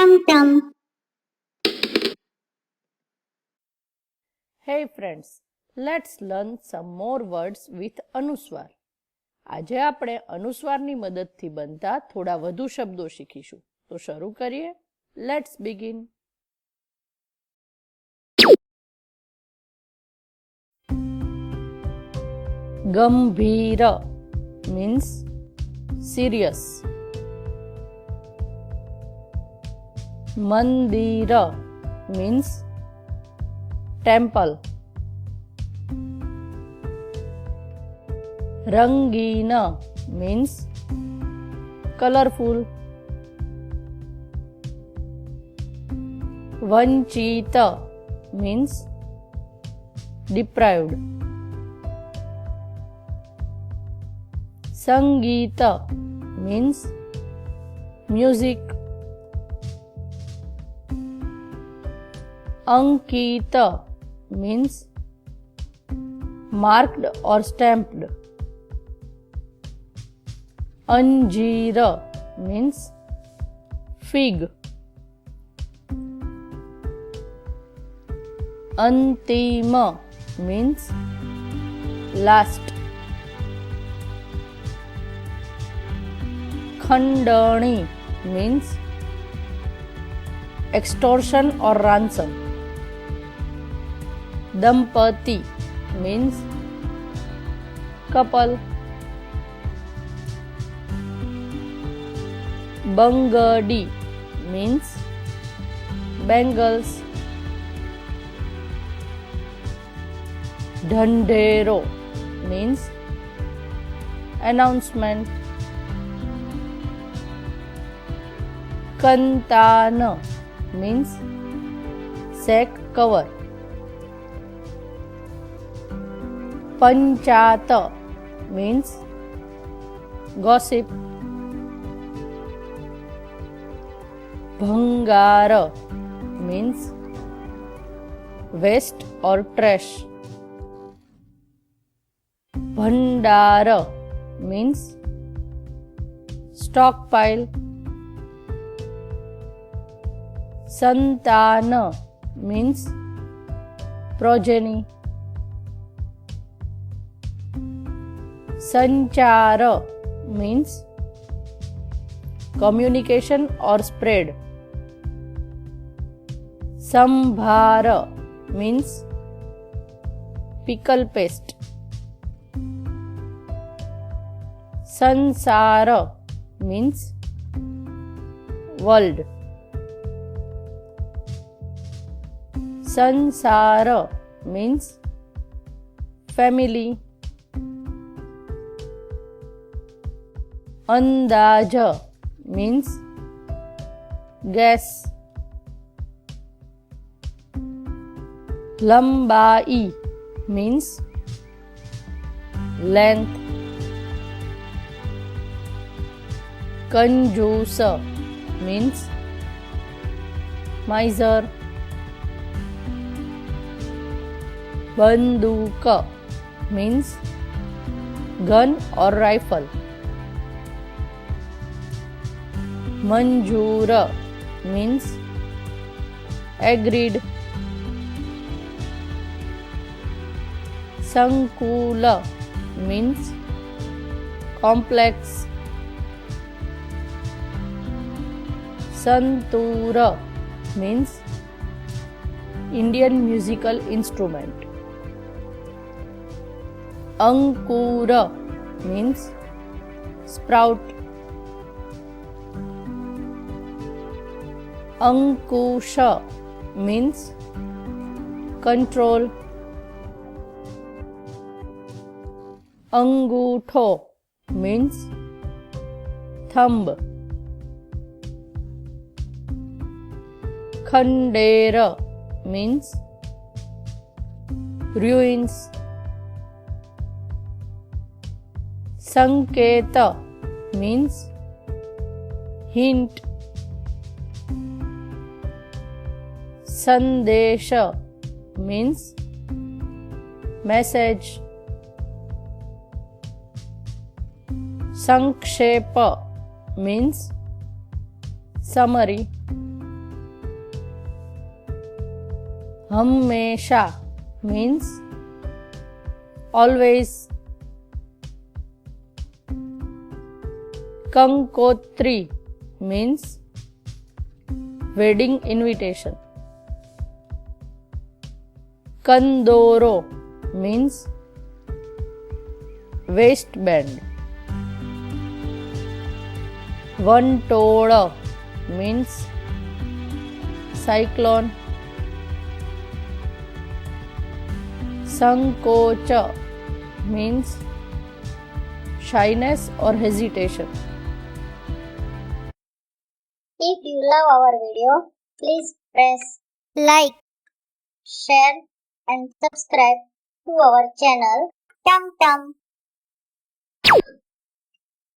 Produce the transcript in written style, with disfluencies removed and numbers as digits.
Tamtam. Hey friends, let's learn some more words with Anuswar. આજે આપણે અનુસ્વારની મદદથી બનતા થોડા વધુ શબ્દો શીખીશું. તો શરૂ કરીએ. Let's begin. ગંભીર means serious. મંદિર means temple. રંગીન means colorful. વંચિત means deprived. સંગીત means music. Ankit means marked or stamped. અંજીર means fig. અંતિમ means last. ખંડણી means extortion or ransom. દંપતિ means couple. બંગડી means bangles. ઢંઢેરો means announcement. કંતાન means sack cover. પંચાત means gossip. ભંગાર means waste or trash. ભંડાર means stockpile. સંતાન means progeny. સંચાર means communication or spread. Sambar means pickle paste. સંસાર means world. સંસાર means family. અંદાજ means guess. લંબાઈ means length. કંજૂસ means miser. બંદૂક means gun or rifle. મંજૂર means agreed. સંકુલ means complex. Santoor means Indian musical instrument. અંકુર means sprout. અંકુશ means control. અંગૂઠો means thumb. ખંડેર means ruins. સંકેત means hint. સંદેશ means message. સંક્ષેપ means summary. हमेशा means always. कंकोत्री means wedding invitation. कंदोरो means waistband. वंटोळ means cyclone. संकोच means shyness or hesitation. If you love our video, please press like, share and subscribe to our channel Tamtam.